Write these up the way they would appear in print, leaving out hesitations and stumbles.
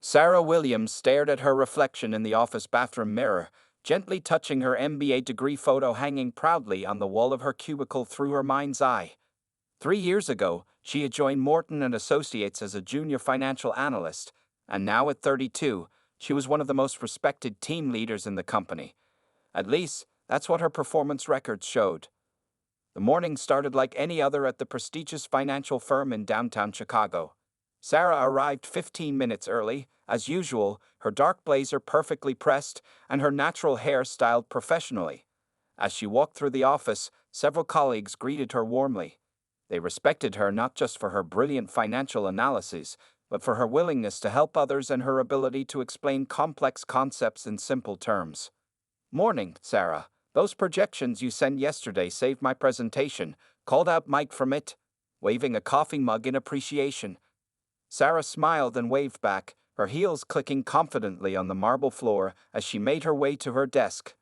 Sarah Williams stared at her reflection in the office bathroom mirror, gently touching her MBA degree photo hanging proudly on the wall of her cubicle through her mind's eye. 3 years ago, she had joined Morton and Associates as a junior financial analyst, and now at 32, she was one of the most respected team leaders in the company. At least, that's what her performance records showed. The morning started like any other at the prestigious financial firm in downtown Chicago. Sarah arrived 15 minutes early, as usual, her dark blazer perfectly pressed and her natural hair styled professionally. As she walked through the office, several colleagues greeted her warmly. They respected her not just for her brilliant financial analyses, but for her willingness to help others and her ability to explain complex concepts in simple terms. "Morning, Sarah. Those projections you sent yesterday saved my presentation," called out Mike from it, waving a coffee mug in appreciation. Sarah smiled and waved back, her heels clicking confidently on the marble floor as she made her way to her desk.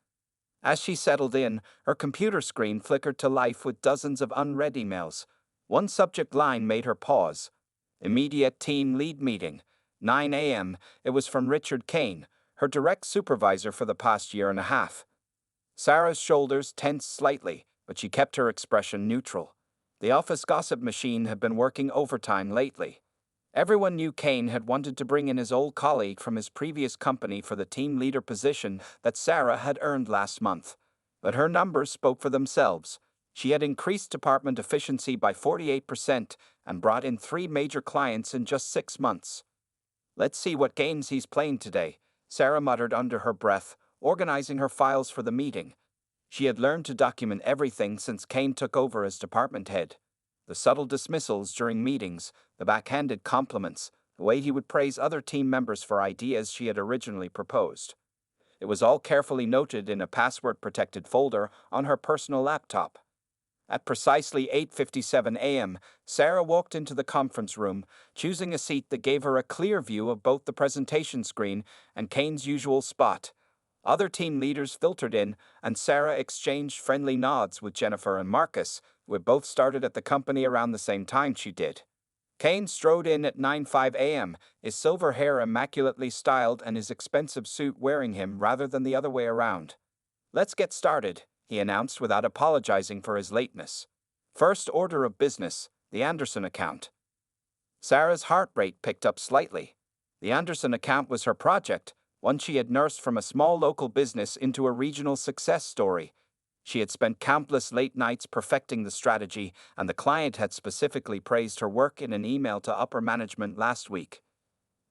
As she settled in, her computer screen flickered to life with dozens of unread emails. One subject line made her pause. "Immediate team lead meeting. 9 a.m. It was from Richard Kane, her direct supervisor for the past year and a half. Sarah's shoulders tensed slightly, but she kept her expression neutral. The office gossip machine had been working overtime lately. Everyone knew Kane had wanted to bring in his old colleague from his previous company for the team leader position that Sarah had earned last month. But her numbers spoke for themselves. She had increased department efficiency by 48% and brought in 3 major clients in just 6 months. "Let's see what games he's playing today," Sarah muttered under her breath, organizing her files for the meeting. She had learned to document everything since Kane took over as department head. The subtle dismissals during meetings, the backhanded compliments, the way he would praise other team members for ideas she had originally proposed. It was all carefully noted in a password-protected folder on her personal laptop. At precisely 8:57 a.m., Sarah walked into the conference room, choosing a seat that gave her a clear view of both the presentation screen and Kane's usual spot. Other team leaders filtered in, and Sarah exchanged friendly nods with Jennifer and Marcus, who had both started at the company around the same time she did. Kane strode in at 9:05 a.m., his silver hair immaculately styled and his expensive suit wearing him rather than the other way around. "Let's get started," he announced without apologizing for his lateness. "First order of business, the Anderson account." Sarah's heart rate picked up slightly. The Anderson account was her project, one she had nursed from a small local business into a regional success story. She had spent countless late nights perfecting the strategy, and the client had specifically praised her work in an email to upper management last week.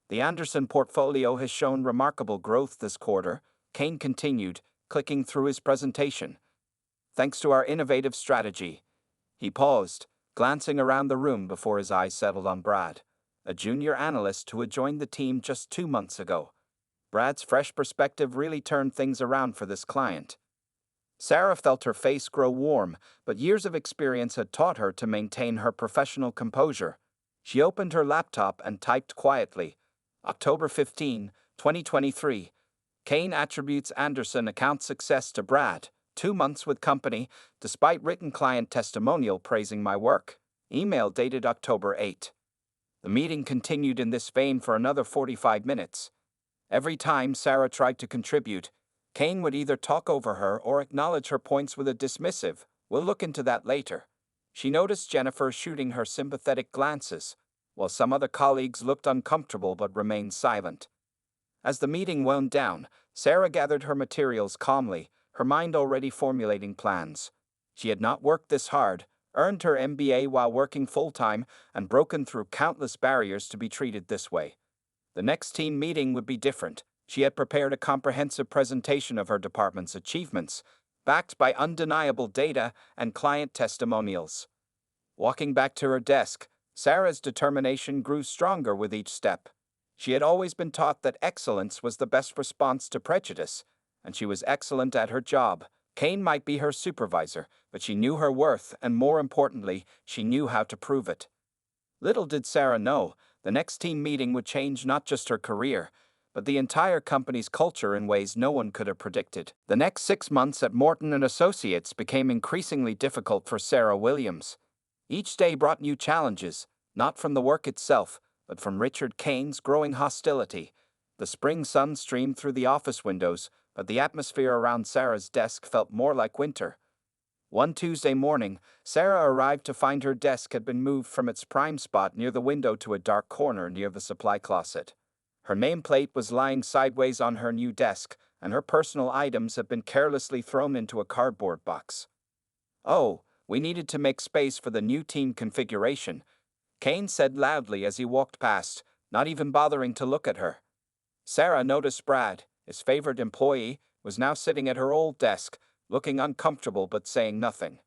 "The Anderson portfolio has shown remarkable growth this quarter," Kane continued, clicking through his presentation. "Thanks to our innovative strategy." He paused, glancing around the room before his eyes settled on Brad, a junior analyst who had joined the team just 2 months ago. Brad's fresh perspective really turned things around for this client. Sarah felt her face grow warm, but years of experience had taught her to maintain her professional composure. She opened her laptop and typed quietly. October 15, 2023. Kane attributes Anderson account success to Brad. 2 months with company, despite written client testimonial praising my work. Email dated October 8. The meeting continued in this vein for another 45 minutes. Every time Sarah tried to contribute, Kane would either talk over her or acknowledge her points with a dismissive, "We'll look into that later." She noticed Jennifer shooting her sympathetic glances, while some other colleagues looked uncomfortable but remained silent. As the meeting wound down, Sarah gathered her materials calmly, her mind already formulating plans. She had not worked this hard, earned her MBA while working full-time, and broken through countless barriers to be treated this way. The next team meeting would be different. She had prepared a comprehensive presentation of her department's achievements, backed by undeniable data and client testimonials. Walking back to her desk, Sarah's determination grew stronger with each step. She had always been taught that excellence was the best response to prejudice, and she was excellent at her job. Kane might be her supervisor, but she knew her worth, and more importantly, she knew how to prove it. Little did Sarah know, the next team meeting would change not just her career, but the entire company's culture in ways no one could have predicted. The next 6 months at Morton and Associates became increasingly difficult for Sarah Williams. Each day brought new challenges, not from the work itself, but from Richard Kane's growing hostility. The spring sun streamed through the office windows, but the atmosphere around Sarah's desk felt more like winter. One Tuesday morning, Sarah arrived to find her desk had been moved from its prime spot near the window to a dark corner near the supply closet. Her nameplate was lying sideways on her new desk, and her personal items had been carelessly thrown into a cardboard box. "Oh, we needed to make space for the new team configuration," Kane said loudly as he walked past, not even bothering to look at her. Sarah noticed Brad, his favorite employee, was now sitting at her old desk, looking uncomfortable but saying nothing.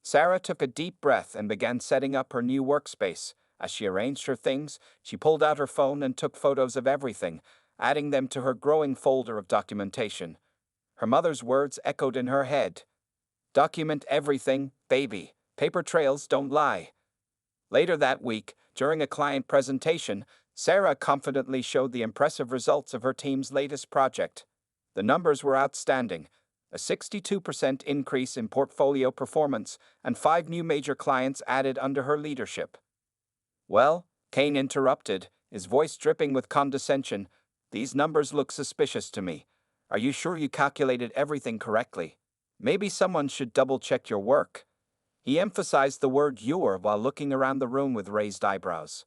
Sarah took a deep breath and began setting up her new workspace. As she arranged her things, she pulled out her phone and took photos of everything, adding them to her growing folder of documentation. Her mother's words echoed in her head. "Document everything, baby. Paper trails don't lie." Later that week, during a client presentation, Sarah confidently showed the impressive results of her team's latest project. The numbers were outstanding: a 62% increase in portfolio performance and 5 new major clients added under her leadership. "Well," Kane interrupted, his voice dripping with condescension, "these numbers look suspicious to me. Are you sure you calculated everything correctly? Maybe someone should double-check your work." He emphasized the word "your" while looking around the room with raised eyebrows.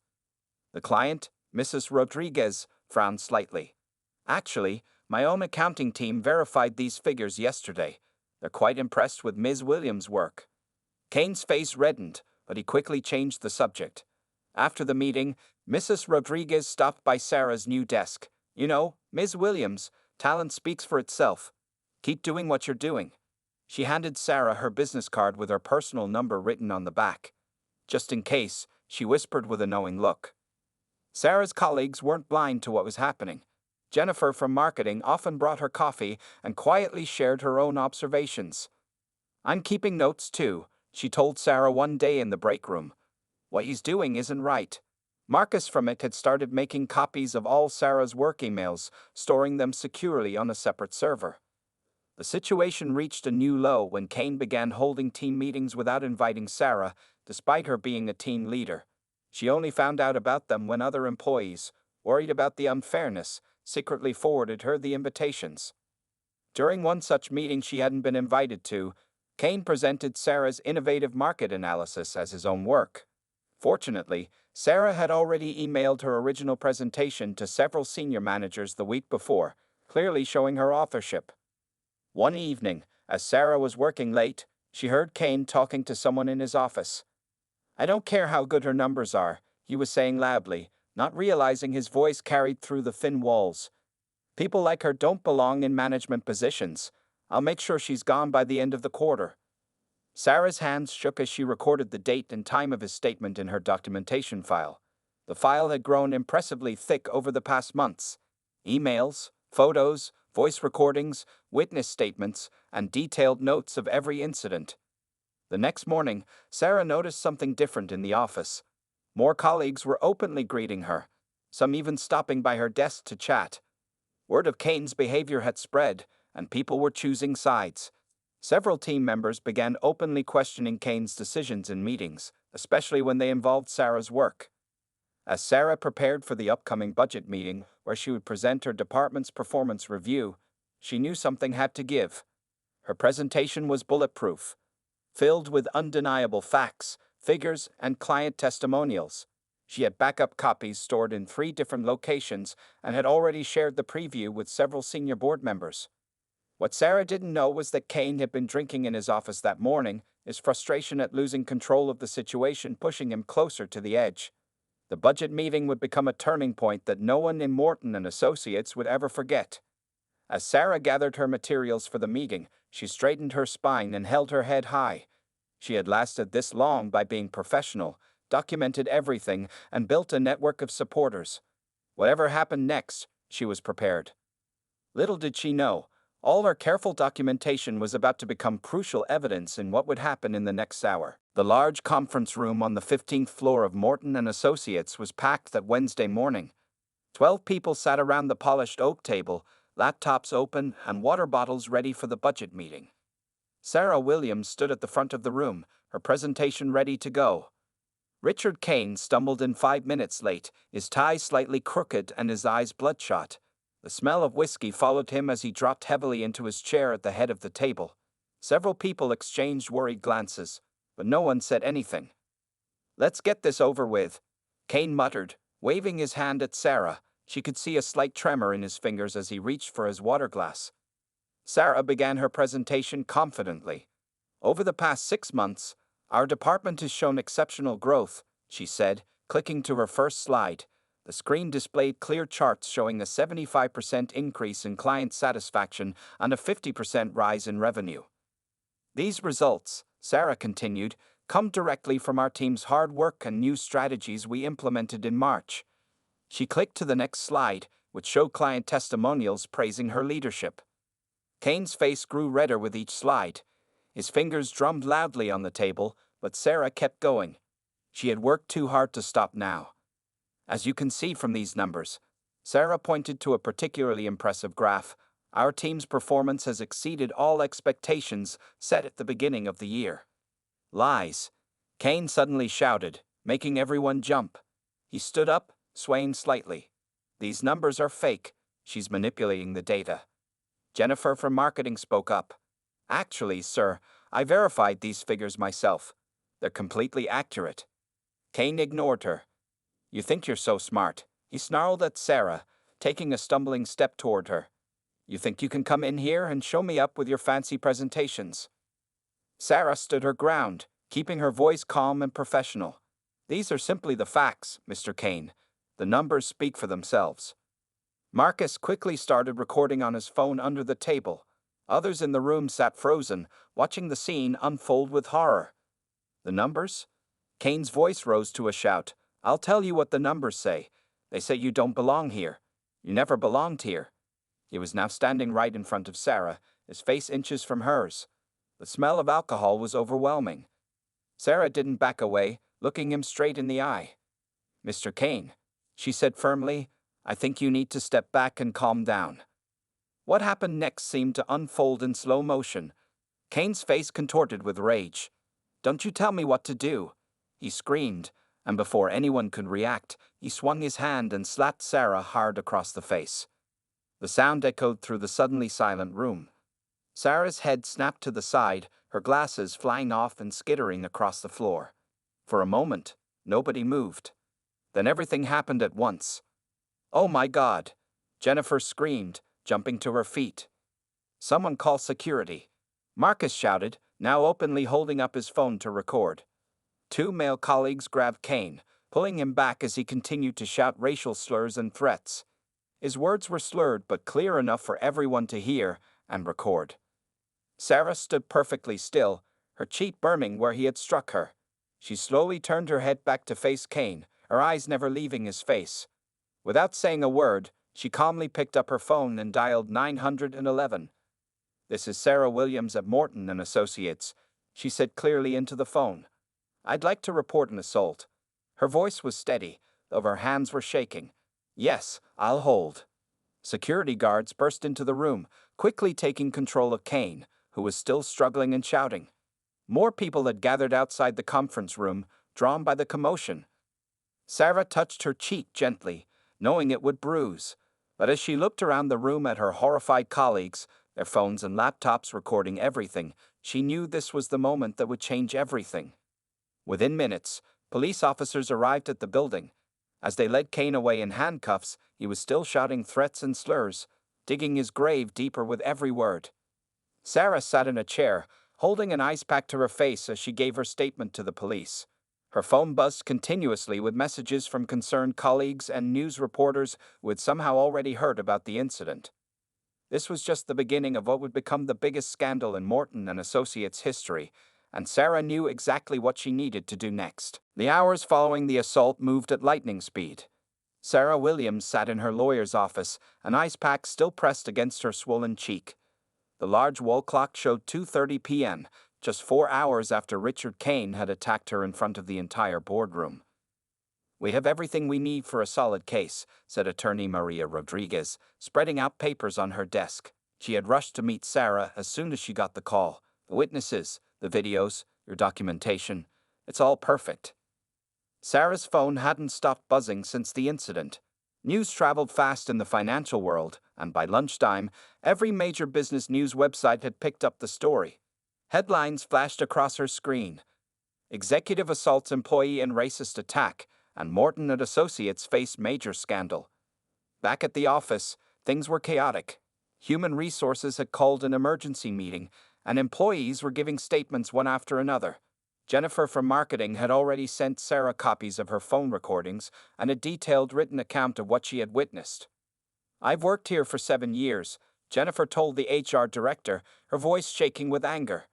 The client, Mrs. Rodriguez, frowned slightly. "Actually, my own accounting team verified these figures yesterday. They're quite impressed with Ms. Williams' work." Kane's face reddened, but he quickly changed the subject. After the meeting, Mrs. Rodriguez stopped by Sarah's new desk. "You know, Ms. Williams, talent speaks for itself. Keep doing what you're doing." She handed Sarah her business card with her personal number written on the back. "Just in case," she whispered with a knowing look. Sarah's colleagues weren't blind to what was happening. Jennifer from marketing often brought her coffee and quietly shared her own observations. "I'm keeping notes too," she told Sarah one day in the break room. "What he's doing isn't right." Marcus from it had started making copies of all Sarah's work emails, storing them securely on a separate server. The situation reached a new low when Kane began holding team meetings without inviting Sarah, despite her being a team leader. She only found out about them when other employees, worried about the unfairness, secretly forwarded her the invitations. During one such meeting she hadn't been invited to, Kane presented Sarah's innovative market analysis as his own work. Fortunately, Sarah had already emailed her original presentation to several senior managers the week before, clearly showing her authorship. One evening, as Sarah was working late, she heard Kane talking to someone in his office. "I don't care how good her numbers are," he was saying loudly, not realizing his voice carried through the thin walls. "People like her don't belong in management positions. I'll make sure she's gone by the end of the quarter." Sarah's hands shook as she recorded the date and time of his statement in her documentation file. The file had grown impressively thick over the past months. Emails, photos, voice recordings, witness statements, and detailed notes of every incident. The next morning, Sarah noticed something different in the office. More colleagues were openly greeting her, some even stopping by her desk to chat. Word of Kane's behavior had spread, and people were choosing sides. Several team members began openly questioning Kane's decisions in meetings, especially when they involved Sarah's work. As Sarah prepared for the upcoming budget meeting, where she would present her department's performance review, she knew something had to give. Her presentation was bulletproof, filled with undeniable facts, figures, and client testimonials. She had backup copies stored in 3 different locations and had already shared the preview with several senior board members. What Sarah didn't know was that Kane had been drinking in his office that morning, his frustration at losing control of the situation pushing him closer to the edge. The budget meeting would become a turning point that no one in Morton and Associates would ever forget. As Sarah gathered her materials for the meeting, she straightened her spine and held her head high. She had lasted this long by being professional, documented everything, and built a network of supporters. Whatever happened next, she was prepared. Little did she know, all her careful documentation was about to become crucial evidence in what would happen in the next hour. The large conference room on the 15th floor of Morton and Associates was packed that Wednesday morning. 12 people sat around the polished oak table, laptops open and water bottles ready for the budget meeting. Sarah Williams stood at the front of the room, her presentation ready to go. Richard Kane stumbled in 5 minutes late, his tie slightly crooked and his eyes bloodshot. The smell of whiskey followed him as he dropped heavily into his chair at the head of the table. Several people exchanged worried glances, but no one said anything. "Let's get this over with," Kane muttered, waving his hand at Sarah. She could see a slight tremor in his fingers as he reached for his water glass. Sarah began her presentation confidently. "Over the past 6 months, our department has shown exceptional growth," she said, clicking to her first slide. The screen displayed clear charts showing a 75% increase in client satisfaction and a 50% rise in revenue. "These results," Sarah continued, "come directly from our team's hard work and new strategies we implemented in March." She clicked to the next slide, which showed client testimonials praising her leadership. Kane's face grew redder with each slide. His fingers drummed loudly on the table, but Sarah kept going. She had worked too hard to stop now. "As you can see from these numbers," Sarah pointed to a particularly impressive graph, "our team's performance has exceeded all expectations set at the beginning of the year." "Lies," Kane suddenly shouted, making everyone jump. He stood up, swaying slightly. "These numbers are fake. She's manipulating the data." Jennifer from marketing spoke up. "Actually, sir, I verified these figures myself. They're completely accurate." Kane ignored her. "You think you're so smart," he snarled at Sarah, taking a stumbling step toward her. "You think you can come in here and show me up with your fancy presentations?" Sarah stood her ground, keeping her voice calm and professional. "These are simply the facts, Mr. Kane. The numbers speak for themselves." Marcus quickly started recording on his phone under the table. Others in the room sat frozen, watching the scene unfold with horror. "The numbers?" Kane's voice rose to a shout. "I'll tell you what the numbers say. They say you don't belong here. You never belonged here." He was now standing right in front of Sarah, his face inches from hers. The smell of alcohol was overwhelming. Sarah didn't back away, looking him straight in the eye. "Mr. Kane," she said firmly, "I think you need to step back and calm down." What happened next seemed to unfold in slow motion. Kane's face contorted with rage. "Don't you tell me what to do," he screamed, and before anyone could react, he swung his hand and slapped Sarah hard across the face. The sound echoed through the suddenly silent room. Sarah's head snapped to the side, her glasses flying off and skittering across the floor. For a moment, nobody moved. Then everything happened at once. "Oh my God!" Jennifer screamed, jumping to her feet. "Someone call security," Marcus shouted, now openly holding up his phone to record. Two male colleagues grabbed Kane, pulling him back as he continued to shout racial slurs and threats. His words were slurred but clear enough for everyone to hear and record. Sarah stood perfectly still, her cheek burning where he had struck her. She slowly turned her head back to face Kane, her eyes never leaving his face. Without saying a word, she calmly picked up her phone and dialed 911. "This is Sarah Williams at Morton and Associates," she said clearly into the phone. "I'd like to report an assault." Her voice was steady, though her hands were shaking. "Yes, I'll hold." Security guards burst into the room, quickly taking control of Kane, who was still struggling and shouting. More people had gathered outside the conference room, drawn by the commotion. Sarah touched her cheek gently, knowing it would bruise. But as she looked around the room at her horrified colleagues, their phones and laptops recording everything, she knew this was the moment that would change everything. Within minutes, police officers arrived at the building. As they led Kane away in handcuffs, he was still shouting threats and slurs, digging his grave deeper with every word. Sarah sat in a chair, holding an ice pack to her face as she gave her statement to the police. Her phone buzzed continuously with messages from concerned colleagues and news reporters who had somehow already heard about the incident. This was just the beginning of what would become the biggest scandal in Morton and Associates history, and Sarah knew exactly what she needed to do next. The hours following the assault moved at lightning speed. Sarah Williams sat in her lawyer's office, an ice pack still pressed against her swollen cheek. The large wall clock showed 2:30 p.m., just 4 hours after Richard Kane had attacked her in front of the entire boardroom. "We have everything we need for a solid case," said attorney Maria Rodriguez, spreading out papers on her desk. She had rushed to meet Sarah as soon as she got the call. "The witnesses, the videos, your documentation, it's all perfect." Sarah's phone hadn't stopped buzzing since the incident. News traveled fast in the financial world, and by lunchtime, every major business news website had picked up the story. Headlines flashed across her screen. Executive assaults employee in racist attack, and Morton and Associates face major scandal. Back at the office, things were chaotic. Human resources had called an emergency meeting, and employees were giving statements one after another. Jennifer from marketing had already sent Sarah copies of her phone recordings and a detailed written account of what she had witnessed. "I've worked here for 7 years," Jennifer told the HR director, her voice shaking with anger.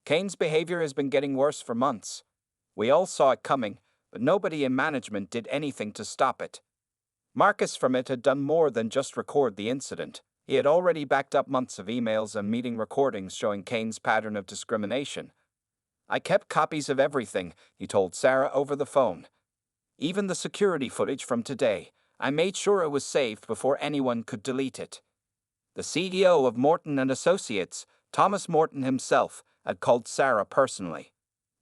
"Kane's behavior has been getting worse for months. We all saw it coming, but nobody in management did anything to stop it." Marcus from it had done more than just record the incident. He had already backed up months of emails and meeting recordings showing Kane's pattern of discrimination. "I kept copies of everything," he told Sarah over the phone. "Even the security footage from today. I made sure it was saved before anyone could delete it." The CEO of Morton and Associates, Thomas Morton himself, had called Sarah personally.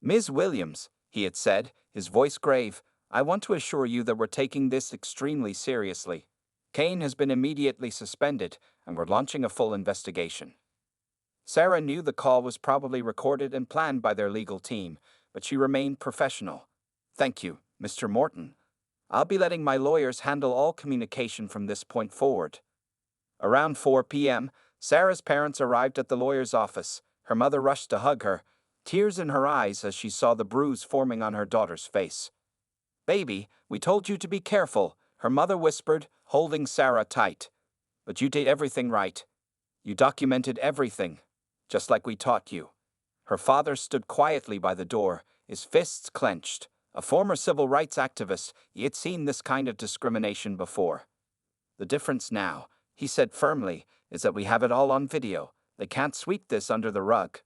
"Ms. Williams," he had said, his voice grave, "I want to assure you that we're taking this extremely seriously. Kane has been immediately suspended, and we're launching a full investigation." Sarah knew the call was probably recorded and planned by their legal team, but she remained professional. "Thank you, Mr. Morton. I'll be letting my lawyers handle all communication from this point forward." Around 4 p.m., Sarah's parents arrived at the lawyer's office. Her mother rushed to hug her, tears in her eyes as she saw the bruise forming on her daughter's face. "Baby, we told you to be careful," her mother whispered, holding Sarah tight. "But you did everything right. You documented everything, just like we taught you." Her father stood quietly by the door, his fists clenched. A former civil rights activist, he had seen this kind of discrimination before. "The difference now," he said firmly, "is that we have it all on video. They can't sweep this under the rug."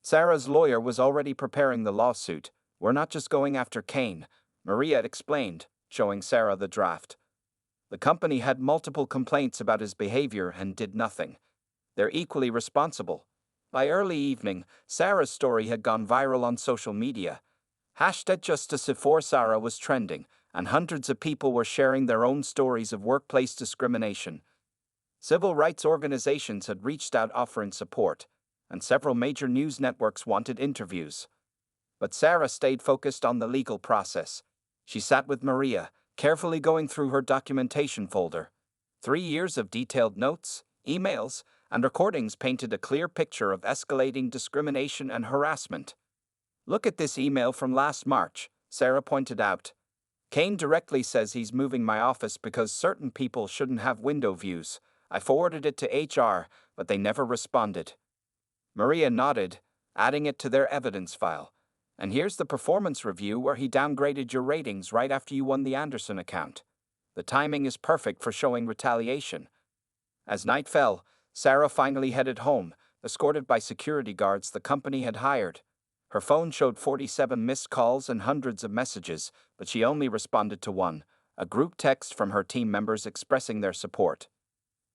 Sarah's lawyer was already preparing the lawsuit. "We're not just going after Kane," Maria had explained, showing Sarah the draft. "The company had multiple complaints about his behavior and did nothing. They're equally responsible." By early evening, Sarah's story had gone viral on social media. #JusticeForSarah was trending, and hundreds of people were sharing their own stories of workplace discrimination. Civil rights organizations had reached out offering support, and several major news networks wanted interviews. But Sarah stayed focused on the legal process. She sat with Maria, carefully going through her documentation folder. 3 years of detailed notes, emails, and recordings painted a clear picture of escalating discrimination and harassment. "Look at this email from last March," Sarah pointed out. "Kane directly says he's moving my office because certain people shouldn't have window views. I forwarded it to HR, but they never responded." Maria nodded, adding it to their evidence file. "And here's the performance review where he downgraded your ratings right after you won the Anderson account. The timing is perfect for showing retaliation." As night fell, Sarah finally headed home, escorted by security guards the company had hired. Her phone showed 47 missed calls and hundreds of messages, but she only responded to one, a group text from her team members expressing their support.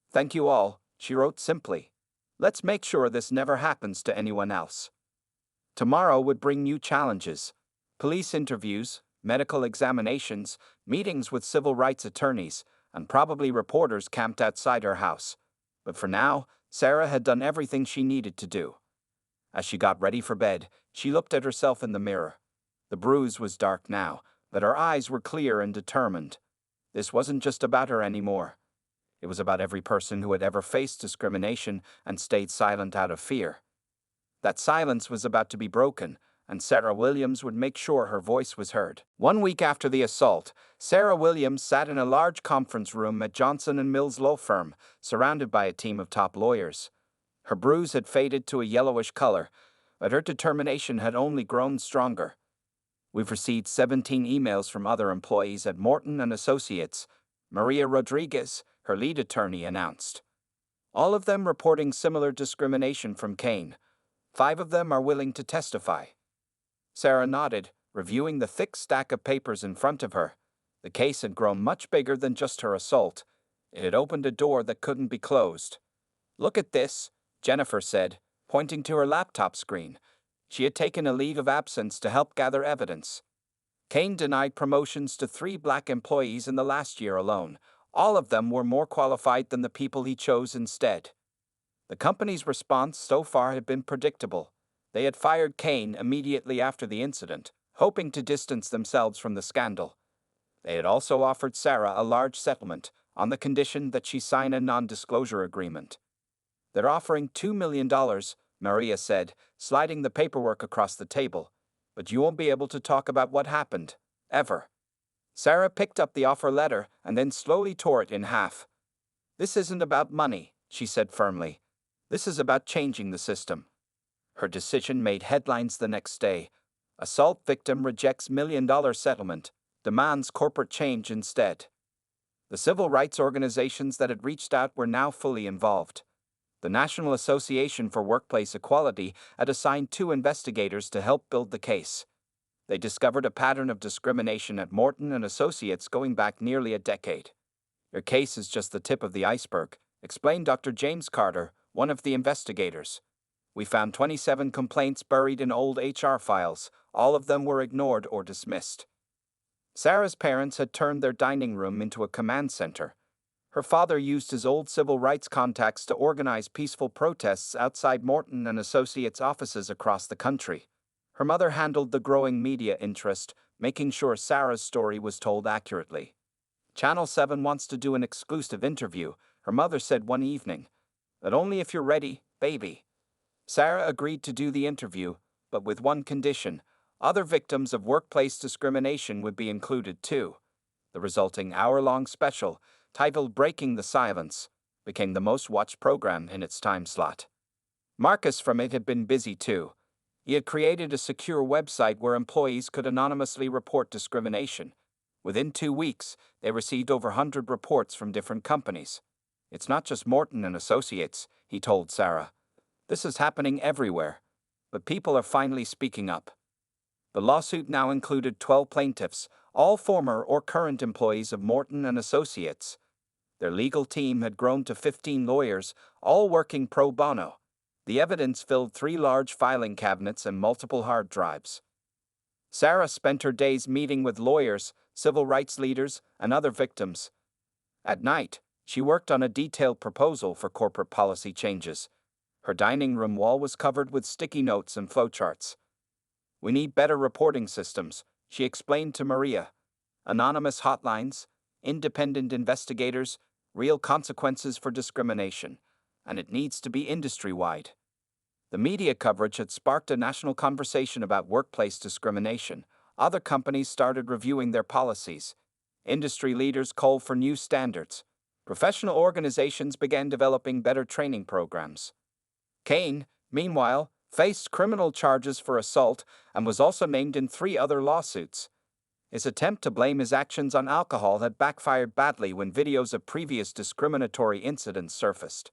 "Thank you all," she wrote simply. "Let's make sure this never happens to anyone else." Tomorrow would bring new challenges: police interviews, medical examinations, meetings with civil rights attorneys, and probably reporters camped outside her house. But for now, Sarah had done everything she needed to do. As she got ready for bed, she looked at herself in the mirror. The bruise was dark now, but her eyes were clear and determined. This wasn't just about her anymore. It was about every person who had ever faced discrimination and stayed silent out of fear. That silence was about to be broken, and Sarah Williams would make sure her voice was heard. 1 week after the assault, Sarah Williams sat in a large conference room at Johnson & Mills law firm, surrounded by a team of top lawyers. Her bruise had faded to a yellowish color, but her determination had only grown stronger. "We've received 17 emails from other employees at Morton and Associates," Maria Rodriguez, her lead attorney, announced. "All of them reporting similar discrimination from Kane. 5 of them are willing to testify." Sarah nodded, reviewing the thick stack of papers in front of her. The case had grown much bigger than just her assault. It had opened a door that couldn't be closed. "Look at this," Jennifer said, pointing to her laptop screen. She had taken a leave of absence to help gather evidence. Kane denied promotions to 3 black employees in the last year alone. All of them were more qualified than the people he chose instead. The company's response so far had been predictable. They had fired Kane immediately after the incident, hoping to distance themselves from the scandal. They had also offered Sarah a large settlement, on the condition that she sign a non-disclosure agreement. "They're offering $2 million, Maria said, sliding the paperwork across the table. "But you won't be able to talk about what happened, ever." Sarah picked up the offer letter and then slowly tore it in half. "This isn't about money," she said firmly. "This is about changing the system." Her decision made headlines the next day. Assault victim rejects $1 million settlement, demands corporate change instead. The civil rights organizations that had reached out were now fully involved. The National Association for Workplace Equality had assigned 2 investigators to help build the case. They discovered a pattern of discrimination at Morton and Associates going back nearly a decade. "Your case is just the tip of the iceberg," explained Dr. James Carter, one of the investigators. "We found 27 complaints buried in old HR files. All of them were ignored or dismissed." Sarah's parents had turned their dining room into a command center. Her father used his old civil rights contacts to organize peaceful protests outside Morton and Associates offices across the country. Her mother handled the growing media interest, making sure Sarah's story was told accurately. "Channel 7 wants to do an exclusive interview," her mother said one evening. "But only if you're ready, baby." Sarah agreed to do the interview, but with one condition: other victims of workplace discrimination would be included too. The resulting hour-long special, titled "Breaking the Silence," became the most watched program in its time slot. Marcus from it had been busy too. He had created a secure website where employees could anonymously report discrimination. Within 2 weeks, they received over 100 reports from different companies. "It's not just Morton and Associates," he told Sarah. "This is happening everywhere. But people are finally speaking up." The lawsuit now included 12 plaintiffs, all former or current employees of Morton and Associates. Their legal team had grown to 15 lawyers, all working pro bono. The evidence filled 3 large filing cabinets and multiple hard drives. Sarah spent her days meeting with lawyers, civil rights leaders, and other victims. At night, she worked on a detailed proposal for corporate policy changes. Her dining room wall was covered with sticky notes and flowcharts. "We need better reporting systems," she explained to Maria. "Anonymous hotlines, independent investigators, real consequences for discrimination. And it needs to be industry-wide." The media coverage had sparked a national conversation about workplace discrimination. Other companies started reviewing their policies. Industry leaders called for new standards. Professional organizations began developing better training programs. Kane, meanwhile, faced criminal charges for assault and was also named in 3 other lawsuits. His attempt to blame his actions on alcohol had backfired badly when videos of previous discriminatory incidents surfaced.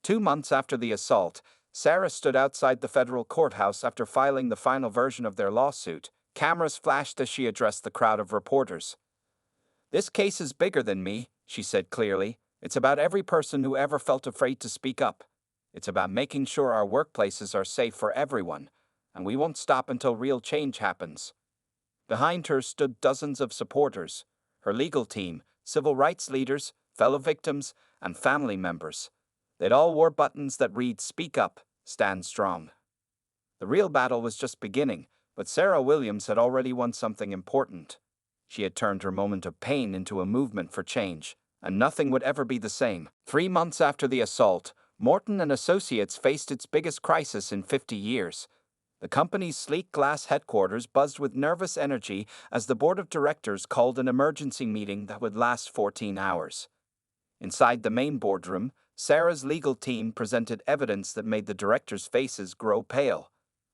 2 months after the assault, Sarah stood outside the federal courthouse after filing the final version of their lawsuit. Cameras flashed as she addressed the crowd of reporters. "This case is bigger than me," she said clearly. "It's about every person who ever felt afraid to speak up. It's about making sure our workplaces are safe for everyone, and we won't stop until real change happens." Behind her stood dozens of supporters, her legal team, civil rights leaders, fellow victims, and family members. They'd all wore buttons that read, "Speak up, stand strong." The real battle was just beginning, but Sarah Williams had already won something important. She had turned her moment of pain into a movement for change, and nothing would ever be the same. 3 months after the assault, Morton and Associates faced its biggest crisis in 50 years. The company's sleek glass headquarters buzzed with nervous energy as the board of directors called an emergency meeting that would last 14 hours. Inside the main boardroom, Sarah's legal team presented evidence that made the directors' faces grow pale.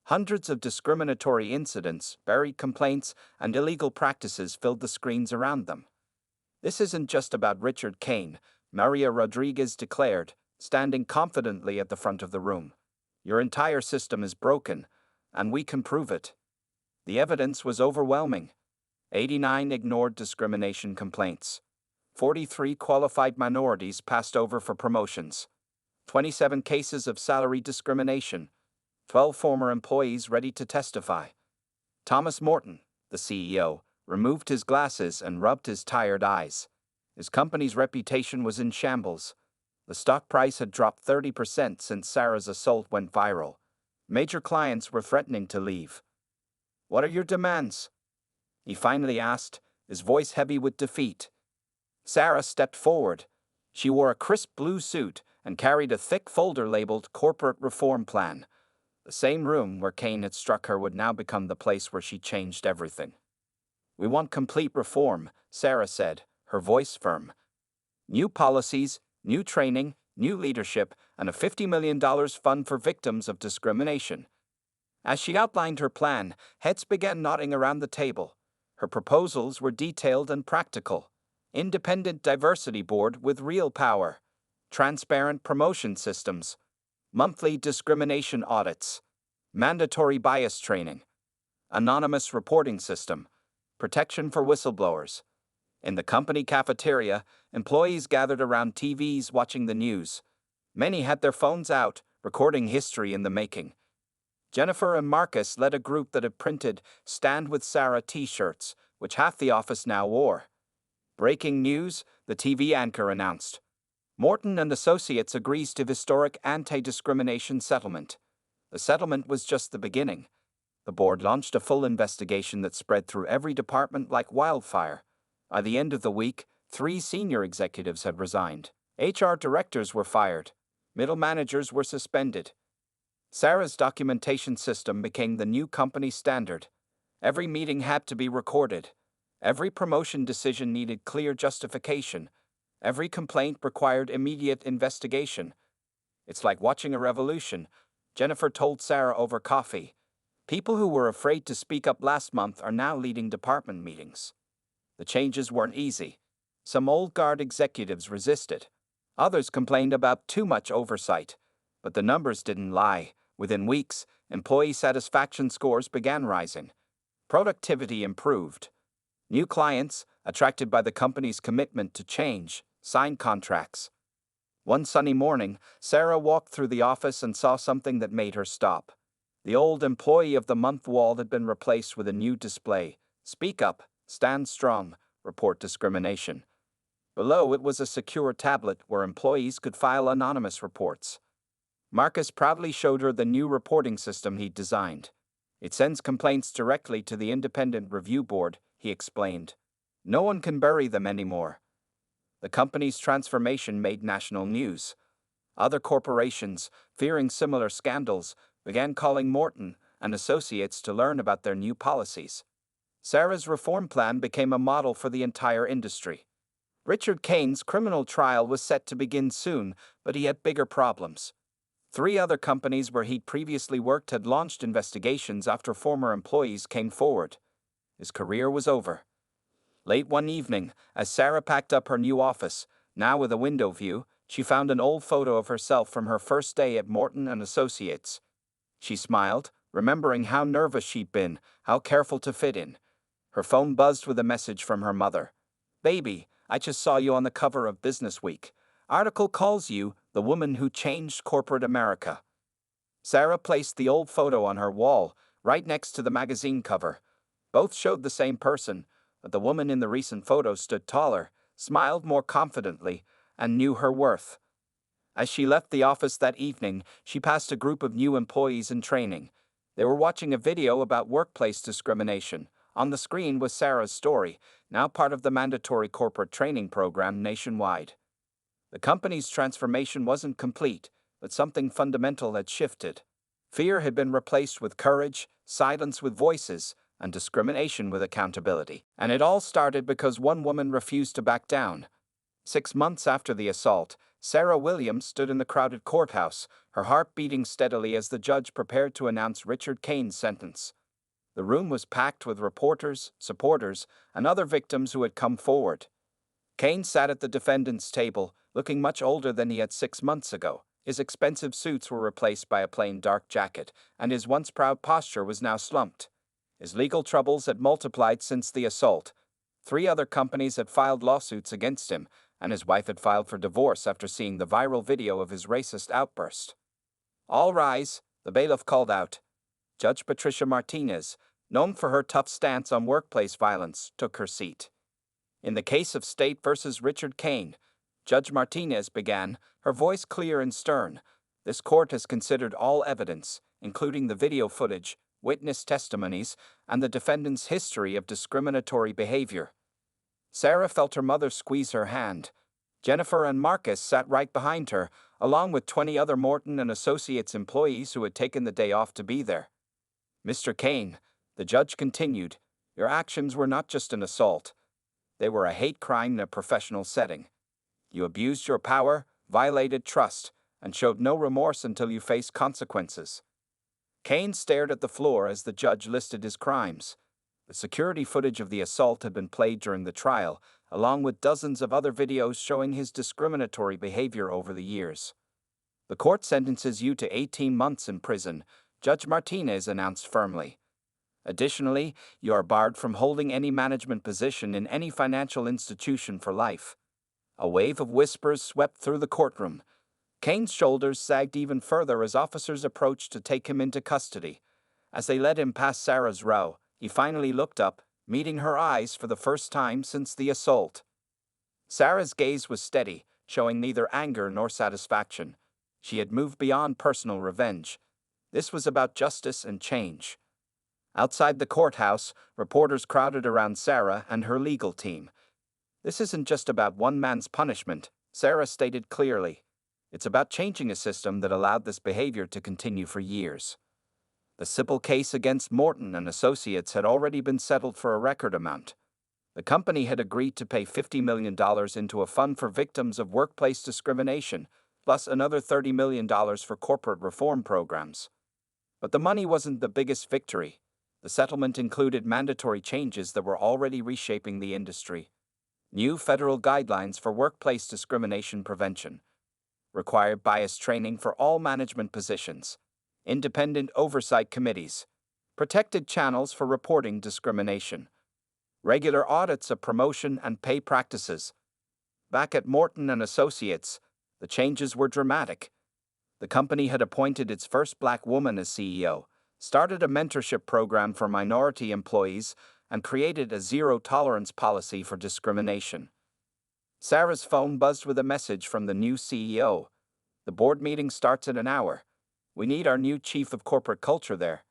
Hundreds of discriminatory incidents, buried complaints, and illegal practices filled the screens around them. "This isn't just about Richard Kane," Maria Rodriguez declared, standing confidently at the front of the room. "Your entire system is broken, and we can prove it." The evidence was overwhelming. 89 ignored discrimination complaints. 43 qualified minorities passed over for promotions. 27 cases of salary discrimination. 12 former employees ready to testify. Thomas Morton, the CEO, removed his glasses, and rubbed his tired eyes. His company's reputation was in shambles. The stock price had dropped 30% since Sarah's assault went viral. Major clients were threatening to leave. "What are your demands?" he finally asked, his voice heavy with defeat. Sarah stepped forward. She wore a crisp blue suit and carried a thick folder labeled Corporate Reform Plan. The same room where Kane had struck her would now become the place where she changed everything. "We want complete reform," Sarah said, her voice firm. "New policies, new training, new leadership, and a $50 million fund for victims of discrimination." As she outlined her plan, heads began nodding around the table. Her proposals were detailed and practical. Independent diversity board with real power. Transparent promotion systems. Monthly discrimination audits. Mandatory bias training. Anonymous reporting system. Protection for whistleblowers. In the company cafeteria, employees gathered around TVs watching the news. Many had their phones out, recording history in the making. Jennifer and Marcus led a group that had printed "Stand with Sarah" t-shirts, which half the office now wore. "Breaking news," the TV anchor announced. "Morton and Associates agrees to historic anti-discrimination settlement." The settlement was just the beginning. The board launched a full investigation that spread through every department like wildfire. By the end of the week, 3 senior executives had resigned. HR directors were fired. Middle managers were suspended. Sarah's documentation system became the new company standard. Every meeting had to be recorded. Every promotion decision needed clear justification. Every complaint required immediate investigation. "It's like watching a revolution," Jennifer told Sarah over coffee. "People who were afraid to speak up last month are now leading department meetings." The changes weren't easy. Some old guard executives resisted. Others complained about too much oversight. But the numbers didn't lie. Within weeks, employee satisfaction scores began rising. Productivity improved. New clients, attracted by the company's commitment to change, signed contracts. One sunny morning, Sarah walked through the office and saw something that made her stop. The old Employee of the Month wall had been replaced with a new display: "Speak up, stand strong, report discrimination." Below it was a secure tablet where employees could file anonymous reports. Marcus proudly showed her the new reporting system he'd designed. "It sends complaints directly to the independent review board," he explained. "No one can bury them anymore." The company's transformation made national news. Other corporations, fearing similar scandals, began calling Morton and Associates to learn about their new policies. Sarah's reform plan became a model for the entire industry. Richard Kane's criminal trial was set to begin soon, but he had bigger problems. 3 other companies where he'd previously worked had launched investigations after former employees came forward. His career was over. Late one evening, as Sarah packed up her new office, now with a window view, she found an old photo of herself from her first day at Morton and Associates. She smiled, remembering how nervous she'd been, how careful to fit in. Her phone buzzed with a message from her mother. "Baby, I just saw you on the cover of Business Week. Article calls you the woman who changed corporate America." Sarah placed the old photo on her wall, right next to the magazine cover. Both showed the same person, but the woman in the recent photo stood taller, smiled more confidently, and knew her worth. As she left the office that evening, she passed a group of new employees in training. They were watching a video about workplace discrimination. On the screen was Sarah's story, now part of the mandatory corporate training program nationwide. The company's transformation wasn't complete, but something fundamental had shifted. Fear had been replaced with courage, silence with voices, and discrimination with accountability. And it all started because one woman refused to back down. 6 months after the assault, Sarah Williams stood in the crowded courthouse, her heart beating steadily as the judge prepared to announce Richard Kane's sentence. The room was packed with reporters, supporters, and other victims who had come forward. Kane sat at the defendant's table, looking much older than he had 6 months ago. His expensive suits were replaced by a plain dark jacket, and his once proud posture was now slumped. His legal troubles had multiplied since the assault. 3 other companies had filed lawsuits against him, and his wife had filed for divorce after seeing the viral video of his racist outburst. "All rise," the bailiff called out. Judge Patricia Martinez, known for her tough stance on workplace violence, took her seat. In the case of State versus Richard Kane, Judge Martinez began, her voice clear and stern. This court has considered all evidence, including the video footage, witness testimonies, and the defendant's history of discriminatory behavior. Sarah felt her mother squeeze her hand. Jennifer and Marcus sat right behind her, along with 20 other Morton and Associates employees who had taken the day off to be there. Mr. Kane, the judge continued, your actions were not just an assault. They were a hate crime in a professional setting. You abused your power, violated trust, and showed no remorse until you faced consequences. Kane stared at the floor as the judge listed his crimes. The security footage of the assault had been played during the trial, along with dozens of other videos showing his discriminatory behavior over the years. The court sentences you to 18 months in prison, Judge Martinez announced firmly. Additionally, you are barred from holding any management position in any financial institution for life. A wave of whispers swept through the courtroom. Kane's shoulders sagged even further as officers approached to take him into custody. As they led him past Sarah's row, he finally looked up, meeting her eyes for the first time since the assault. Sarah's gaze was steady, showing neither anger nor satisfaction. She had moved beyond personal revenge. This was about justice and change. Outside the courthouse, reporters crowded around Sarah and her legal team. This isn't just about one man's punishment, Sarah stated clearly. It's about changing a system that allowed this behavior to continue for years. The civil case against Morton and Associates had already been settled for a record amount. The company had agreed to pay $50 million into a fund for victims of workplace discrimination, plus another $30 million for corporate reform programs. But the money wasn't the biggest victory. The settlement included mandatory changes that were already reshaping the industry. New federal guidelines for workplace discrimination prevention, required bias training for all management positions, independent oversight committees, protected channels for reporting discrimination, regular audits of promotion and pay practices. Back at Morton and Associates, the changes were dramatic. The company had appointed its first black woman as CEO, started a mentorship program for minority employees, and created a zero-tolerance policy for discrimination. Sarah's phone buzzed with a message from the new CEO. The board meeting starts in an hour. We need our new chief of corporate culture there.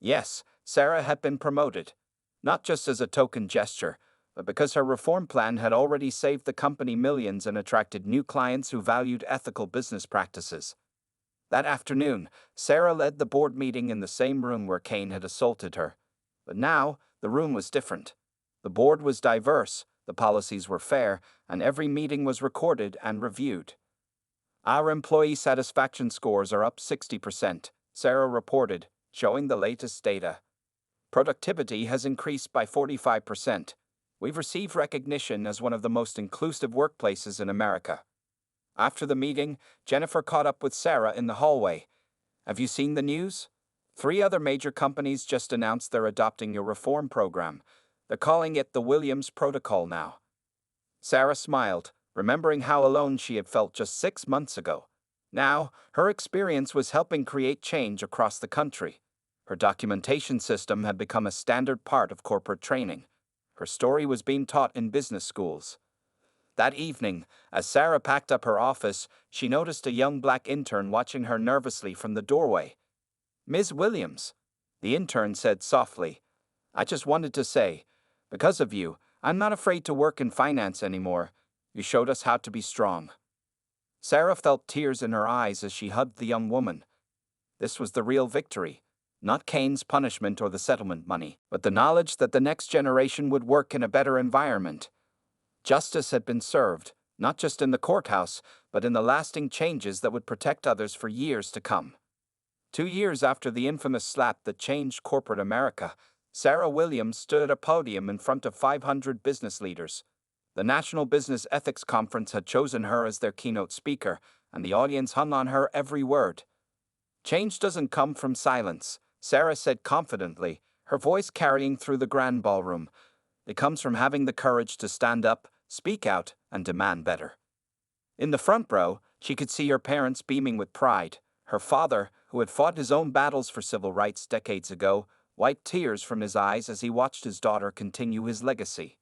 Yes, Sarah had been promoted, not just as a token gesture, but because her reform plan had already saved the company millions and attracted new clients who valued ethical business practices. That afternoon, Sarah led the board meeting in the same room where Kane had assaulted her. But now, the room was different. The board was diverse, the policies were fair, and every meeting was recorded and reviewed. Our employee satisfaction scores are up 60%, Sarah reported, showing the latest data. Productivity has increased by 45%. We've received recognition as one of the most inclusive workplaces in America. After the meeting, Jennifer caught up with Sarah in the hallway. Have you seen the news? 3 other major companies just announced they're adopting your reform program. They're calling it the Williams Protocol now. Sarah smiled, remembering how alone she had felt just 6 months ago. Now, her experience was helping create change across the country. Her documentation system had become a standard part of corporate training. Her story was being taught in business schools. That evening, as Sarah packed up her office, she noticed a young black intern watching her nervously from the doorway. Ms. Williams, the intern said softly, I just wanted to say, because of you, I'm not afraid to work in finance anymore. You showed us how to be strong. Sarah felt tears in her eyes as she hugged the young woman. This was the real victory, not Kane's punishment or the settlement money, but the knowledge that the next generation would work in a better environment. Justice had been served, not just in the courthouse, but in the lasting changes that would protect others for years to come. 2 years after the infamous slap that changed corporate America, Sarah Williams stood at a podium in front of 500 business leaders. The National Business Ethics Conference had chosen her as their keynote speaker, and the audience hung on her every word. Change doesn't come from silence, Sarah said confidently, her voice carrying through the grand ballroom. It comes from having the courage to stand up, speak out, and demand better. In the front row, she could see her parents beaming with pride. Her father, who had fought his own battles for civil rights decades ago, wiped tears from his eyes as he watched his daughter continue his legacy.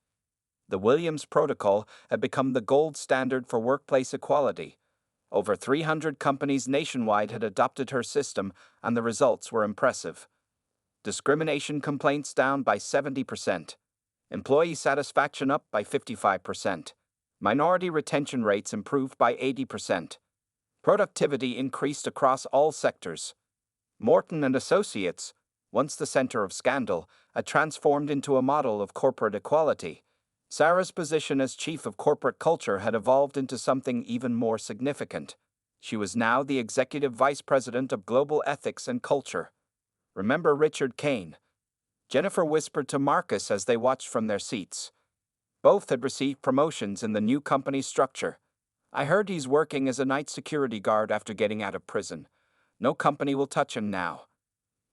The Williams Protocol had become the gold standard for workplace equality. Over 300 companies nationwide had adopted her system, and the results were impressive. Discrimination complaints down by 70%. Employee satisfaction up by 55%. Minority retention rates improved by 80%. Productivity increased across all sectors. Morton and Associates, once the center of scandal, had transformed into a model of corporate equality. Sarah's position as chief of corporate culture had evolved into something even more significant. She was now the executive vice president of global ethics and culture. "Remember Richard Kane?" Jennifer whispered to Marcus as they watched from their seats. Both had received promotions in the new company structure. "I heard he's working as a night security guard after getting out of prison. No company will touch him now."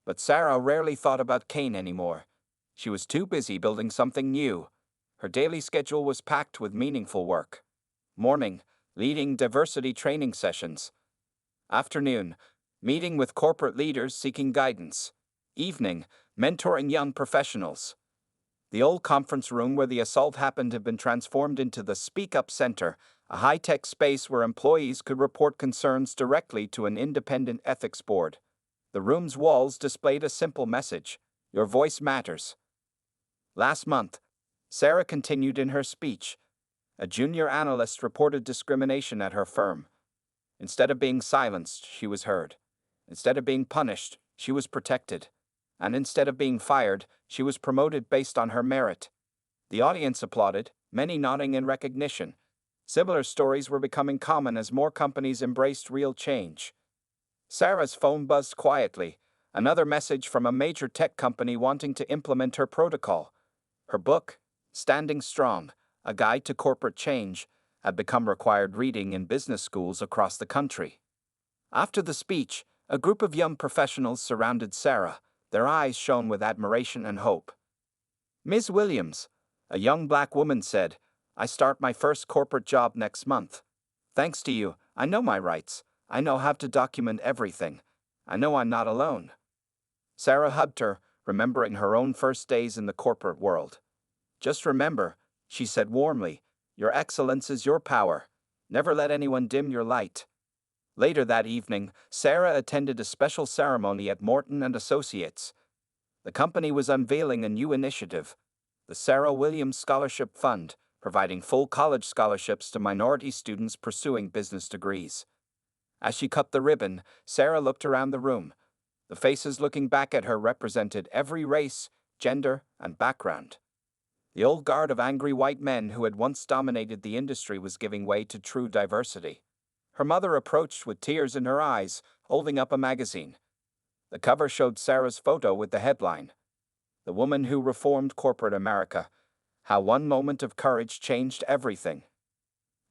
But Sarah rarely thought about Kane anymore. She was too busy building something new. Her daily schedule was packed with meaningful work. Morning, leading diversity training sessions. Afternoon, meeting with corporate leaders seeking guidance. Evening, mentoring young professionals. The old conference room where the assault happened had been transformed into the Speak Up Center, a high-tech space where employees could report concerns directly to an independent ethics board. The room's walls displayed a simple message: your voice matters. Last month, Sarah continued in her speech. A junior analyst reported discrimination at her firm. Instead of being silenced, she was heard. Instead of being punished, she was protected. And instead of being fired, she was promoted based on her merit. The audience applauded, many nodding in recognition. Similar stories were becoming common as more companies embraced real change. Sarah's phone buzzed quietly, another message from a major tech company wanting to implement her protocol. Her book, Standing Strong, A Guide to Corporate Change, had become required reading in business schools across the country. After the speech, a group of young professionals surrounded Sarah. Their eyes shone with admiration and hope. "Ms. Williams," a young black woman said, "I start my first corporate job next month. Thanks to you, I know my rights. I know how to document everything. I know I'm not alone." Sarah hugged her, remembering her own first days in the corporate world. "Just remember," she said warmly, "your excellence is your power. Never let anyone dim your light." Later that evening, Sarah attended a special ceremony at Morton and Associates. The company was unveiling a new initiative, the Sarah Williams Scholarship Fund, providing full college scholarships to minority students pursuing business degrees. As she cut the ribbon, Sarah looked around the room. The faces looking back at her represented every race, gender, and background. The old guard of angry white men who had once dominated the industry was giving way to true diversity. Her mother approached with tears in her eyes, holding up a magazine. The cover showed Sarah's photo with the headline, "The Woman Who Reformed Corporate America. How One Moment of Courage Changed Everything."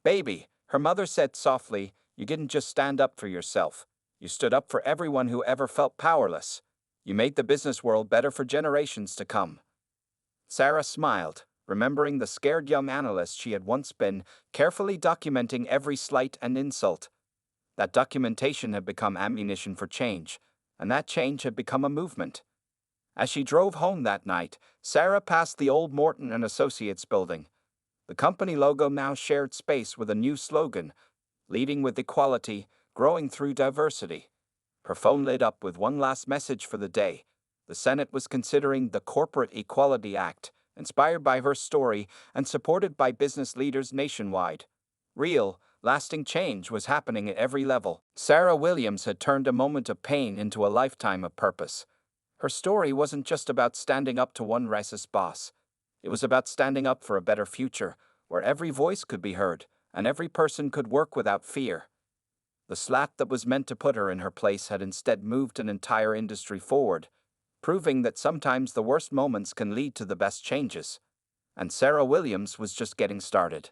"Baby," her mother said softly, "you didn't just stand up for yourself. You stood up for everyone who ever felt powerless. You made the business world better for generations to come." Sarah smiled, remembering the scared young analyst she had once been, carefully documenting every slight and insult. That documentation had become ammunition for change, and that change had become a movement. As she drove home that night, Sarah passed the old Morton and Associates building. The company logo now shared space with a new slogan, "Leading with Equality, Growing Through Diversity." Her phone lit up with one last message for the day. The Senate was considering the Corporate Equality Act, inspired by her story and supported by business leaders nationwide. Real, lasting change was happening at every level. Sarah Williams had turned a moment of pain into a lifetime of purpose. Her story wasn't just about standing up to one racist boss. It was about standing up for a better future, where every voice could be heard and every person could work without fear. The slap that was meant to put her in her place had instead moved an entire industry forward, proving that sometimes the worst moments can lead to the best changes. And Sarah Williams was just getting started.